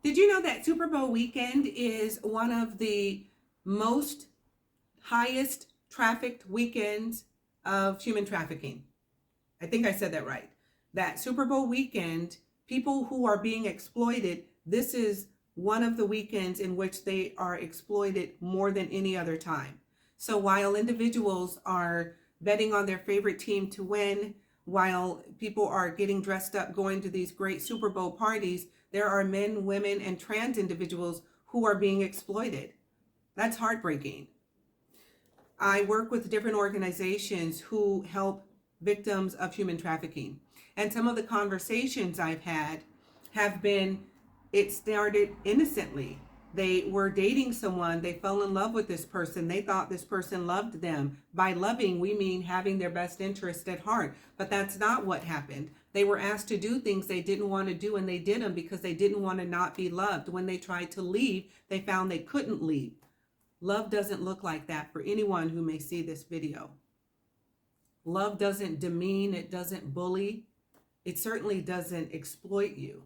Did you know that Super Bowl weekend is one of the most highest trafficked weekends of human trafficking? I think I said that right. That Super Bowl weekend, people who are being exploited, this is one of the weekends in which they are exploited more than any other time. So while individuals are betting on their favorite team to win, while people are getting dressed up, going to these great Super Bowl parties, there are men, women, and trans individuals who are being exploited. That's heartbreaking. I work with different organizations who help victims of human trafficking. And some of the conversations I've had have been, it started innocently. They were dating someone, they fell in love with this person, they thought this person loved them. By loving, we mean having their best interest at heart, but that's not what happened. They were asked to do things they didn't want to do, and they did them because they didn't want to not be loved. When they tried to leave, they found they couldn't leave. Love doesn't look like that for anyone who may see this video. Love doesn't demean, it doesn't bully, it certainly doesn't exploit you.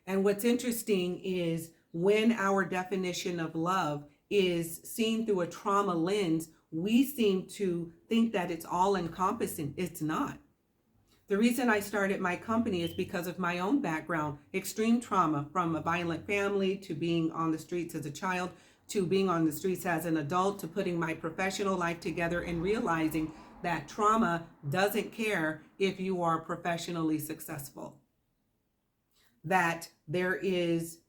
And what's interesting is when our definition of love is seen through a trauma lens, we seem to think that it's all encompassing. It's not. The reason I started my company is because of my own background, extreme trauma, from a violent family to being on the streets as a child, to being on the streets as an adult, to putting my professional life together and realizing that trauma doesn't care if you are professionally successful. That there is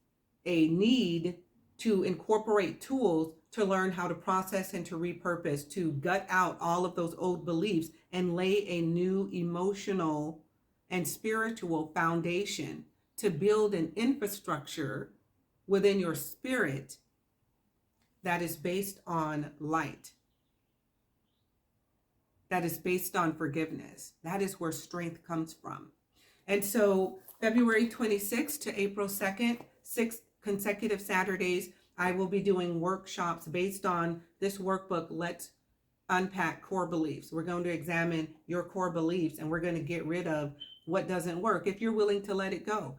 a need to incorporate tools to learn how to process and to repurpose, to gut out all of those old beliefs and lay a new emotional and spiritual foundation to build an infrastructure within your spirit that is based on light, that is based on forgiveness. That is where strength comes from. And so February 26th to April 2nd, 6 consecutive Saturdays, I will be doing workshops based on this workbook, Let's Unpack Core Beliefs. We're going to examine your core beliefs, and we're going to get rid of what doesn't work if you're willing to let it go.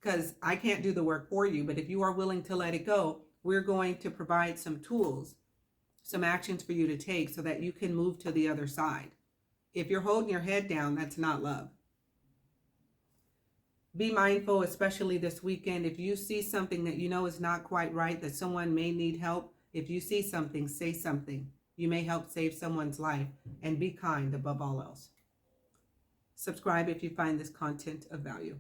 Because I can't do the work for you, but if you are willing to let it go, we're going to provide some tools, some actions for you to take so that you can move to the other side. If you're holding your head down, that's not love. Be mindful, especially this weekend. If you see something that you know is not quite right, that someone may need help, if you see something, say something. You may help save someone's life, and be kind above all else. Subscribe if you find this content of value.